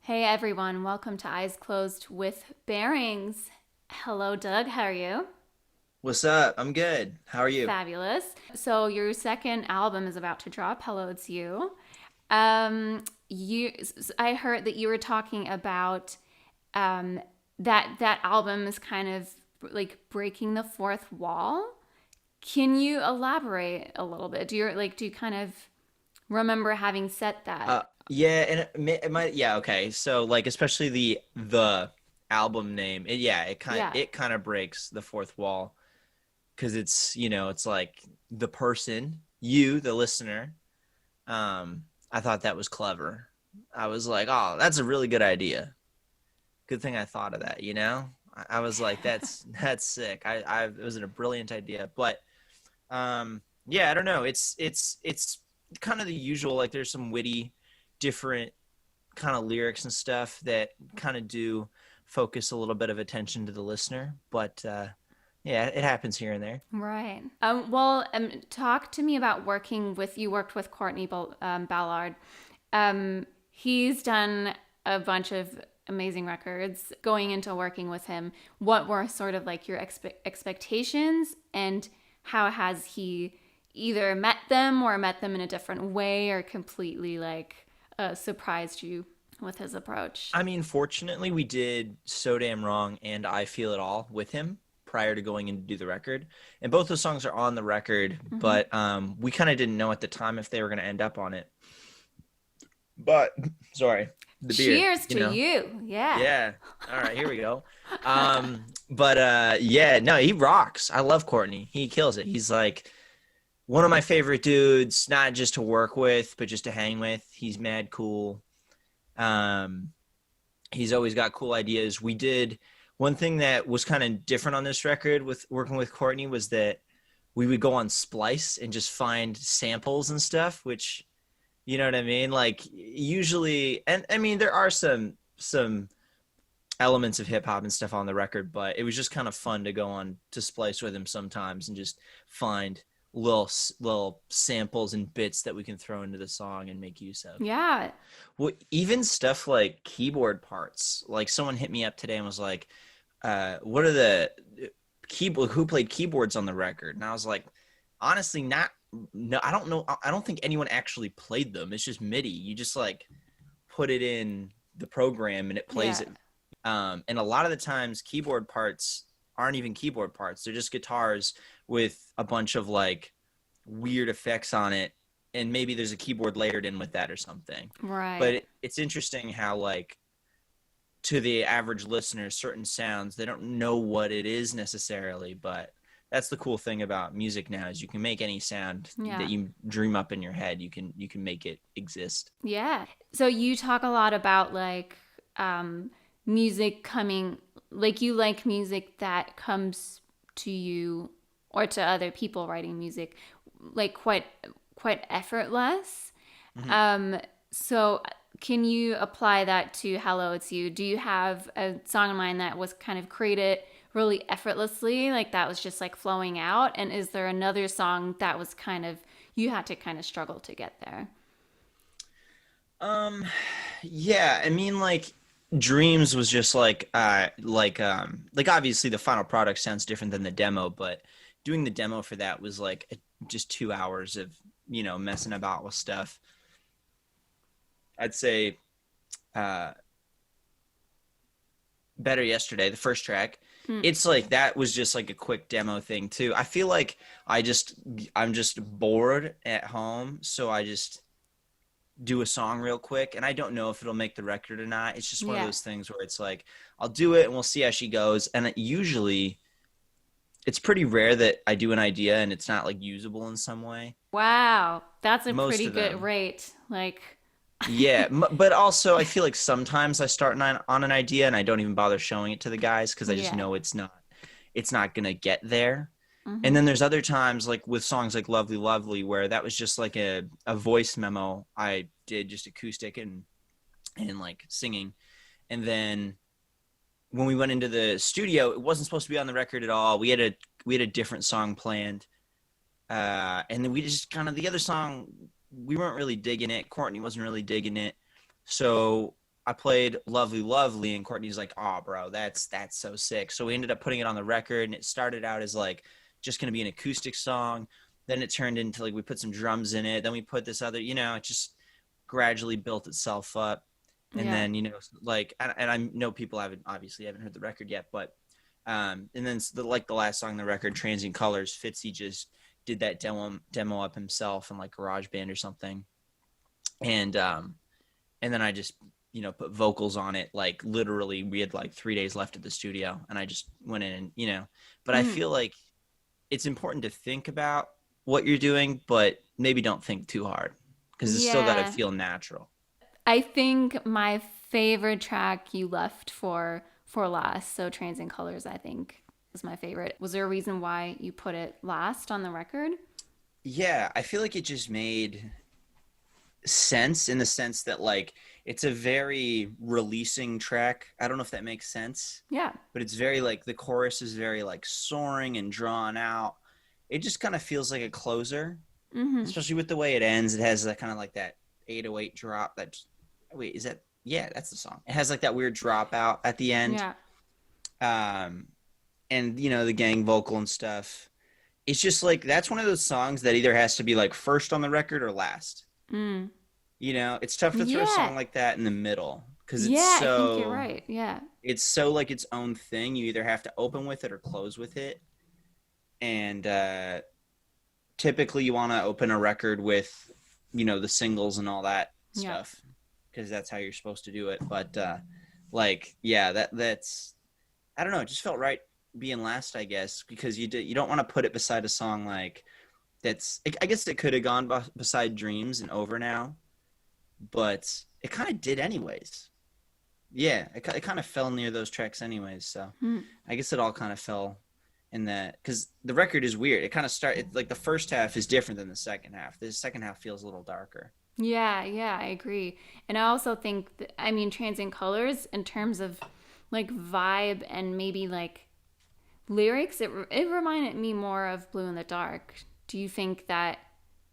Hey everyone, welcome to Eyes Closed with Bearings. Hello, Doug. How are you? What's up? I'm good. How are you? Fabulous. So your second album is about to drop. Hello, it's you. You. I heard that you were talking about um, that album is kind of like breaking the fourth wall. Can you elaborate a little bit? Do you kind of remember having said that? Yeah, and it might. Yeah, okay. So like, especially the album name. Yeah. It kind of breaks the fourth wall because it's like the person, you, the listener. I thought that was clever. I was like, oh, that's a really good idea. Good thing I thought of that. I was like, that's sick. It was a brilliant idea, but yeah, I don't know. It's kind of the usual. Like, there's some witty, different kind of lyrics and stuff that kind of do focus a little bit of attention to the listener. But yeah, it happens here and there. Right. Talk to me about working with you. Worked with Courtney Ballard. He's done a bunch of amazing records. Going into working with him, what were sort of like your expectations, and how has he either met them or met them in a different way, or completely like surprised you with his approach? I mean, fortunately, we did So Damn Wrong and I Feel It All with him prior to going in to do the record. And both those songs are on the record, Hmm. but we kind of didn't know at the time if they were going to end up on it. But, sorry, the beer, Cheers to you. Yeah. Yeah. All right, here we go. But yeah, no, he rocks. I love Courtney. He kills it. He's like one of my favorite dudes, not just to work with, but just to hang with. He's mad cool. Um, he's always got cool ideas. We did one thing that was kind of different on this record with working with Courtney was that we would go on Splice and just find samples and stuff, which you know what I mean? Like usually, and I mean there are some elements of hip hop and stuff on the record, but it was just kind of fun to go on to Splice with him sometimes and just find little samples and bits that we can throw into the song and make use of. Yeah. Well, even stuff like keyboard parts. Like someone hit me up today and was like, "What are the keyboard? Who played keyboards on the record?" And I was like, "Honestly, not. No, I don't know. I don't think anyone actually played them. It's just MIDI. You just like put it in the program and it plays Yeah. it. And a lot of the times, keyboard parts aren't even keyboard parts. They're just guitars with a bunch of like weird effects on it, and maybe there's a keyboard layered in with that or something. But Right. it's interesting how like to the average listener, certain sounds they don't know what it is necessarily, but that's the cool thing about music now is you can make any sound that Yeah. you dream up in your head. You can make it exist. Yeah. So you talk a lot about like music coming, like you like music that comes to you or to other people writing music like quite effortless. Mhm. Um so can you apply that to Hello It's You? Do you have a song in mind that was kind of created really effortlessly, like that was just like flowing out? And is there another song that was kind of you had to kind of struggle to get there? Um, yeah, I mean, like Dreams was just like obviously the final product sounds different than the demo, but doing the demo for that was like just 2 hours of messing about with stuff. I'd say uh Better Yesterday, the first track. Mm, It's like that was just like a quick demo thing too. I feel like I'm just bored at home, so I just do a song real quick, and I don't know if it'll make the record or not. It's just one of yeah. those things where it's like I'll do it and we'll see how she goes. And usually it's pretty rare that I do an idea and it's not like usable in some way. Wow, that's a Most pretty of good them. rate. Like, Yeah, but also I feel like sometimes I start on an idea and I don't even bother showing it to the guys because I just yeah. know it's not gonna get there. And Hmm. then there's other times like with songs like Lovely Lovely where that was just like a voice memo I did just acoustic and like singing. And then when we went into the studio, it wasn't supposed to be on the record at all. We had a different song planned, and then we just the other song we weren't really digging it. Courtney wasn't really digging it, so I played Lovely Lovely, and Courtney's like, oh bro, that's so sick. So we ended up putting it on the record, and it started out as like just gonna be an acoustic song. Then it turned into like we put some drums in it. Then we put this other, it just gradually built itself up. And Yeah. then, like, and I know people haven't heard the record yet, but and then the last song on the record, Transient Colors, Fitzy just did that demo up himself in like GarageBand or something. And then I just put vocals on it. Like literally we had like 3 days left at the studio, and I just went in and but I feel like it's important to think about what you're doing, but maybe don't think too hard, because it's still got to Yeah. feel natural. I think my favorite track you left for last, so Transient Colors, I think was my favorite. Was there a reason why you put it last on the record? Yeah, I feel like it just made sense in the sense that like it's a very releasing track. I don't know if that makes sense, Yeah. but it's very like the chorus is very like soaring and drawn out. It just kind of feels like a closer, Mm-hmm. especially with the way it ends. It has that kind of like that 808 drop. Wait, is that? Yeah, that's the song. It has like that weird drop out at the end. Yeah. Um, and the gang vocal and stuff. It's just like that's one of those songs that either has to be like first on the record or last. Mm. It's tough to throw a Yeah. song like that in the middle because Yeah, I think you're right. Yeah. it's so like its own thing. You either have to open with it or close with it. And typically you want to open a record with, the singles and all that Yeah. stuff, because that's how you're supposed to do it. But like, yeah, that's, I don't know. It just felt right being last, I guess, because you don't want to put it beside a song like I guess it could have gone beside Dreams and Over Now, but it kind of did anyways. Yeah, it kind of fell near those tracks anyways. So Hmm. I guess it all kind of fell in that, because the record is weird. It kind of started like the first half is different than the second half. The second half feels a little darker. Yeah, yeah, I agree. And I also think that, I mean, Transient Colors, in terms of like vibe and maybe like lyrics, it reminded me more of Blue in the Dark. Do you think that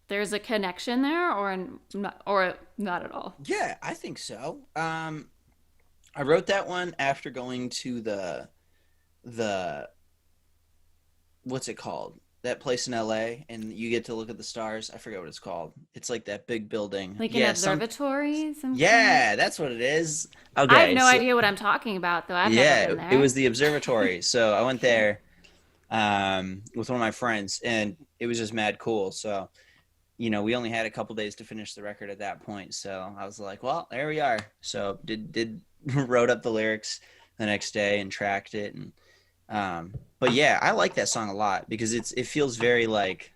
there's a connection there, or not at all? Yeah, I think so. I wrote that one after going to the what's it called? That place in LA, and you get to look at the stars. I forget what it's called. It's like that big building. Like an Yeah, observatory, some kind? yeah, that's what it is. I have Okay, no so idea what I'm talking about, though. I've never yeah, been it there. was the observatory. So I went Okay. there with one of my friends, and it was just mad cool. So we only had a couple days to finish the record at that point. So I was like, well, there we are. So did wrote up the lyrics the next day and tracked it. And but yeah, I like that song a lot because it feels very like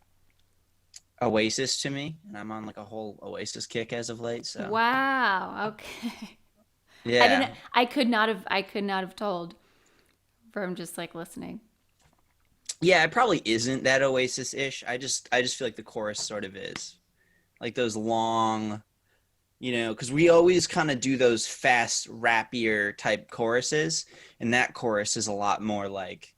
Oasis to me, and I'm on like a whole Oasis kick as of late. So Wow. Okay. I yeah, didn't. I could not have told from just like listening. yeah, it probably isn't that Oasis-ish. I just feel like the chorus sort of is like those long, because we always kind of do those fast, rappier type choruses, and that chorus is a lot more like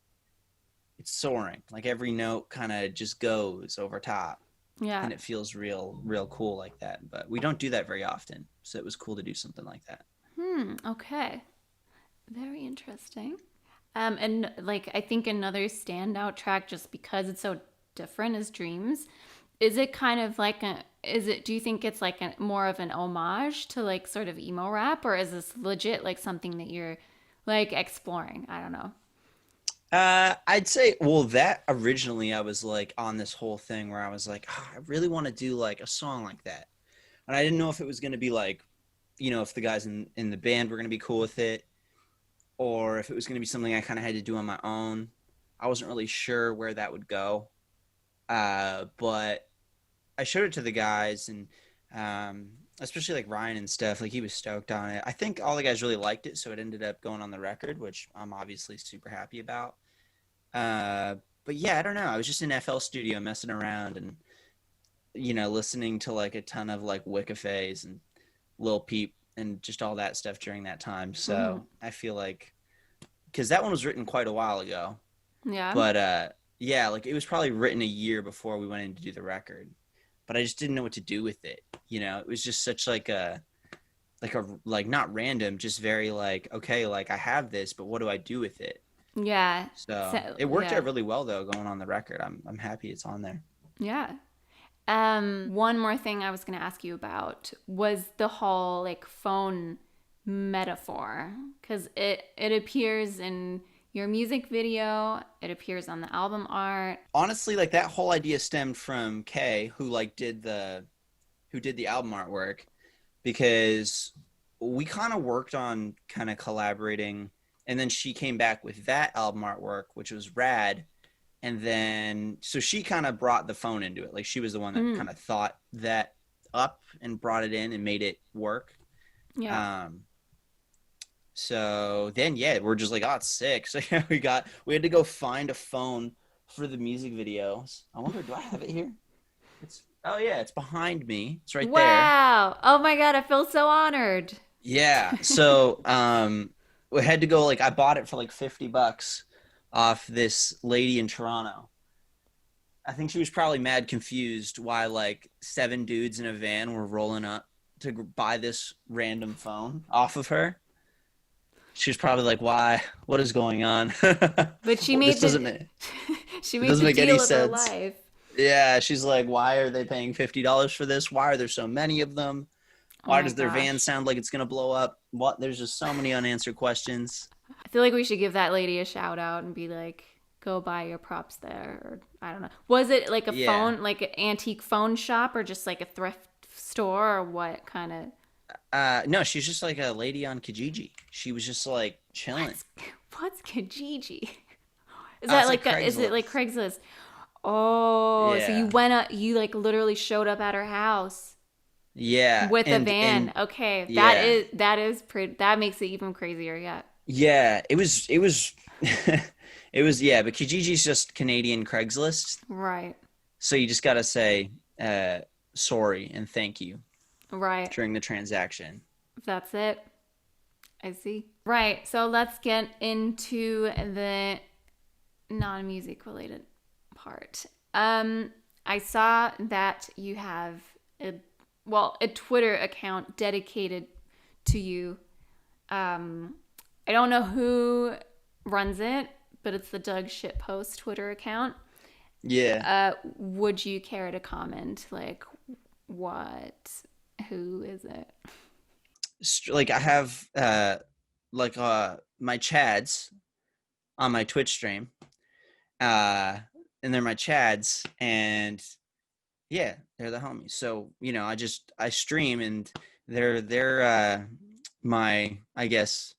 it's soaring. Like every note kind of just goes over top, Yeah. and it feels real cool like that. But we don't do that very often, so it was cool to do something like that. Hmm. Okay. Very interesting. And like I think another standout track, just because it's so different, is Dreams. Is it kind of like a? Is it? Do you think it's like a more of an homage to like sort of emo rap, or is this legit like something that you're like exploring? I don't know. I'd say, well, that originally I was like on this whole thing where I was like, I really want to do like a song like that, and I didn't know if it was going to be like, if the guys in the band were going to be cool with it, or if it was going to be something I kind of had to do on my own. I wasn't really sure where that would go, but I showed it to the guys, and especially like Ryan and stuff. Like he was stoked on it. I think all the guys really liked it, so it ended up going on the record, which I'm obviously super happy about. Uh, but yeah, I don't know. I was just in FL Studio messing around and listening to like a ton of like Wicca Phase and Lil Peep and just all that stuff during that time. Mm-hmm. So I feel like because that one was written quite a while ago, Yeah. but yeah, like it was probably written a year before we went in to do the record, but I just didn't know what to do with it. It was just such like like not random, just very like, okay, like I have this, but what do I do with it? Yeah. So So it worked yeah. out really well though, going on the record. I'm happy it's on there. Yeah. One more thing I was going to ask you about was the whole like phone metaphor, because it appears in your music video, it appears on the album art. Honestly, like that whole idea stemmed from Kay, who like who did the album artwork, because we kind of worked on kind of collaborating, and then she came back with that album artwork, which was rad. And then so she kind of brought the phone into it. Like she was the one that Mm, kind of thought that up and brought it in and made it work. yeah. Um, so then yeah, we're just like, oh, it's sick. So yeah, we had to go find a phone for the music videos. I wonder, do I have it here? It's oh yeah, it's behind me. It's right there. Wow. Oh my God, I feel so honored. Yeah. So we had to go, like I bought it for like $50 off this lady in Toronto. I think she was probably mad confused why like 7 dudes in a van were rolling up to buy this random phone off of her. She was probably like, "Why? What is going on? But she Well, made this doesn't the she it made doesn't the make any deal of her sense." life. Yeah, she's like, "Why are they paying $50 for this? Why are there so many of them? Oh Why my does their van gosh. sound like it's gonna blow up? What? There's just so many unanswered questions." I feel like we should give that lady a shout out and be like, go buy your props there. Or I don't know. Was it like a Yeah. phone, like an antique phone shop, or just like a thrift store, or what kind of? No, she's just like a lady on Kijiji. She was just like chilling. What's what's Kijiji? Is Oh, that it's like like is it like Craigslist. Craigslist? Oh, so you Yeah. went up, you like literally showed up at her house Yeah. with a And van. Okay, yeah. that is pretty. That makes it even crazier yet. Yeah, it was it was yeah, but Kijiji's just Canadian Craigslist. Right, So you just gotta say sorry and thank you right. during the transaction. That's it. I see. Right. So let's get into the non-music related part. I saw that you have a a Twitter account dedicated to you. I don't know who runs it, but it's the Doug Shitpost Twitter account. Yeah. Would you care to comment? Like, what? Who is it? Like I have like my Chads on my Twitch stream. Uh and they're my Chads, and yeah, they're the homies. So, I stream, and they're my, I guess,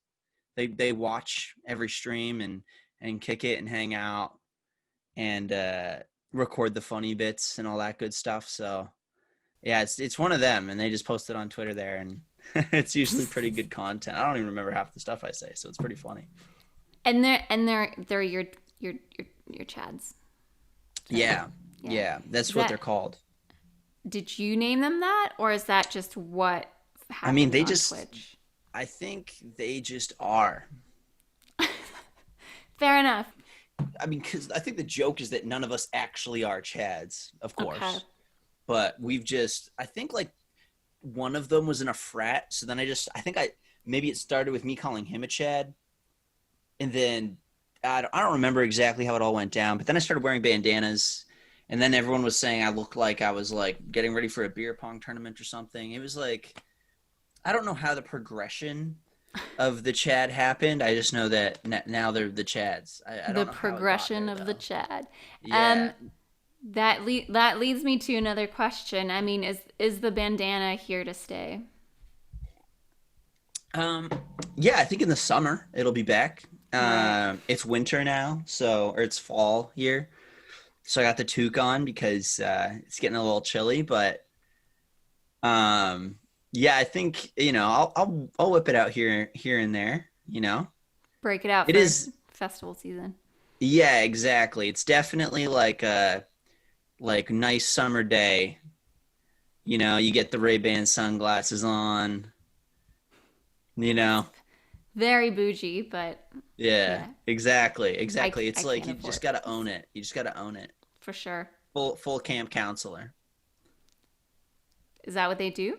they watch every stream and kick it and hang out and record the funny bits and all that good stuff. So yeah, it's one of them, and they just post it on Twitter there, and it's usually pretty good content. I don't even remember half the stuff I say, so it's pretty funny. And they're your chads. Right? Yeah, Yeah. yeah, Is that's what that they're called. did you name them that, or is that just what I mean, happens on Twitch? I think they just are. Fair enough. I mean, because I think the joke is that none of us actually are Chads, of Okay. course. But I think like one of them was in a frat. So then I think maybe it started with me calling him a Chad. And then I don't remember exactly how it all went down. But then I started wearing bandanas. And then everyone was saying I looked like I was like getting ready for a beer pong tournament or something. It was like, I don't know how the progression of the Chad happened. I just know that now they're the Chads. I The don't know how it got progression there of the though. Chad. Yeah. Um, that leads me to another question. I mean, is the bandana here to stay? Um, yeah, I think in the summer it'll be back. Right. It's winter now, or it's fall here. So I got the toque on because it's getting a little chilly, but um, yeah, I think I'll whip it out here and there. Break it out It for is, festival season. yeah, exactly. It's definitely like a nice summer day. You get the Ray-Ban sunglasses on. You know, Very bougie, but yeah, yeah, exactly. I It's like can't you just afford gotta those own it. You just gotta own it. for sure. Full camp counselor. Is that what they do?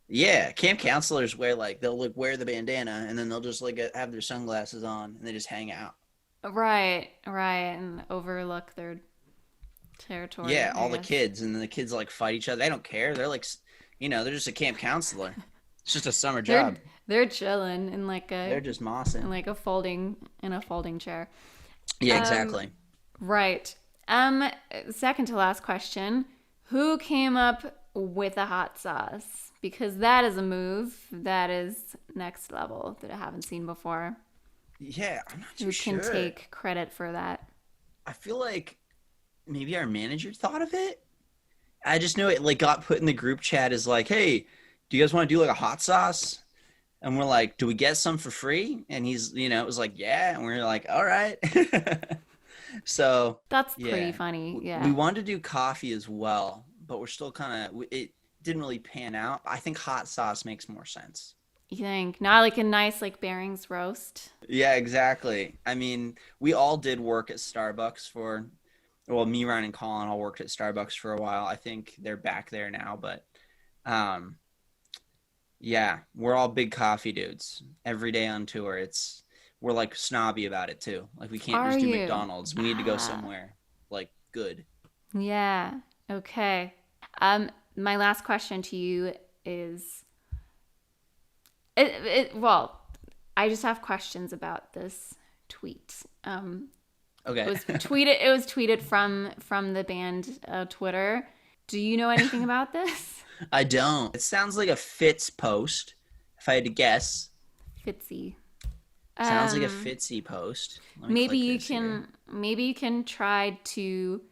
Yeah, camp counselors wear like they'll like wear the bandana and then they'll just like have their sunglasses on and they just hang out. Right, right, and overlook their territory, Yeah, I all the guess. kids and then the kids like fight each other. They don't care. They're like, they're just a camp counselor. It's just a summer They're job. they're chilling They're just mossing. in like a folding in a folding chair. Yeah, Um, exactly. right. Second to last question. Who came up with a hot sauce? Because that is a move that is next level that I haven't seen before. Yeah, I'm not too Who can sure. take credit for that? I feel like maybe our manager thought of it. I just know it like got put in the group chat as like, hey, do you guys want to do like a hot sauce? And we're like, do we get some for free? And he's, it was like, yeah. And we're like, all right. So, That's pretty yeah, funny. we Yeah. wanted to do coffee as well, but we're still it didn't really pan out. I think hot sauce makes more sense. You think not like a nice like Bearings roast? Yeah, exactly. I mean, we all did work at Starbucks well, me, Ryan, and Colin all worked at Starbucks for a while. I think they're back there now, but um, yeah, we're all big coffee dudes. Every day on tour, we're like snobby about it too. Like we can't Are just do you? McDonald's. We need to go Ah, somewhere like good. yeah. Okay. My last question to you is well, I just have questions about this tweet. Okay. It was tweeted from the band Twitter. Do you know anything about this? I don't. It sounds like a Fitz post. If I had to guess, Fitzy. sounds like a Um, Fitzy post. Let me click this here. maybe you can try to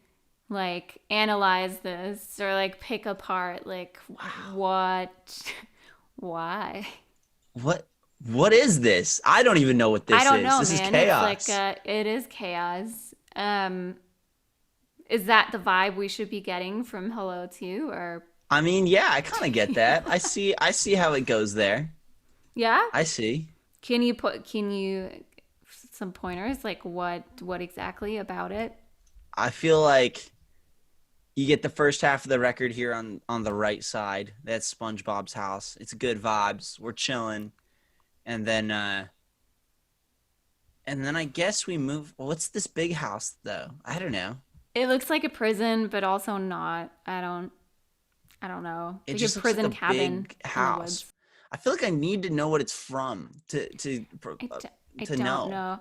like analyze this or like pick apart like Wow. what why. What what is this? I don't even know what I this don't is. know, This is man. It's like chaos. it is chaos. Is that the vibe we should be getting from Hello to or I mean, yeah, I kind of get that. I see how it goes there. yeah? I see. Can you some pointers like what exactly about it? I feel like you get the first half of the record here on the right side. That's SpongeBob's house. It's good vibes. We're chilling. And then I guess we move. Well, what's this big house though? I don't know. It looks like a prison but also not. I don't know. It Like a just looks like prison a cabin big in the house. woods. I feel like I need to know what it's from I, d- I to don't know. know.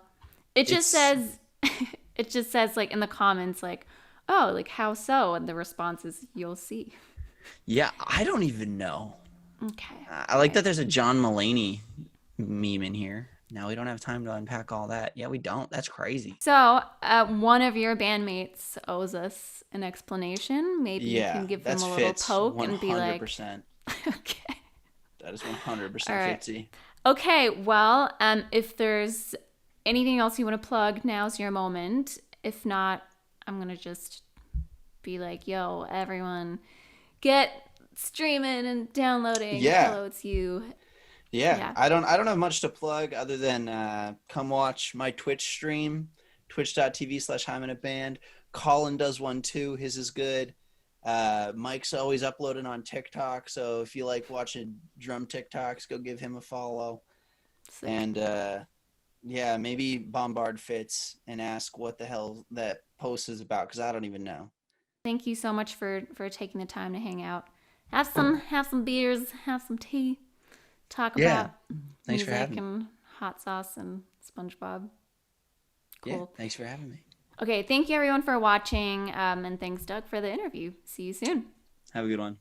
It just It's says it just says like in the comments like, "Oh, like how so?" And the response is you'll see. yeah, I don't even know. Okay. I All like that right. there's a John Mulaney meme in here. Now we don't have time to unpack all that. Yeah, we don't. That's crazy. So, one of your bandmates owes us an explanation. Maybe you Yeah, can give them that's a little Fitz poke and be like, 100%. okay. That is All 100% right. Fitzy. Okay, well, if there's anything else you want to plug, now's your moment. If not, I'm going to just be like, yo, everyone, get streaming and downloading. Yeah. Hello, it's you. Yeah, Yeah. I don't have much to plug other than come watch my Twitch stream, twitch.tv/High Minute Band. Colin does one too. His is good. Mike's always uploading on TikTok, so if you like watching drum TikToks, go give him a follow. Sick. And yeah, maybe bombard Fitz and ask what the hell that post is about because I don't even know. Thank you so much for taking the time to hang out. Have some beers, have some tea, talk Yeah, about thanks for music having me. and hot sauce and SpongeBob. Yeah, Cool. thanks for having me. Okay, thank you everyone for watching, and thanks Doug for the interview. See you soon. Have a good one.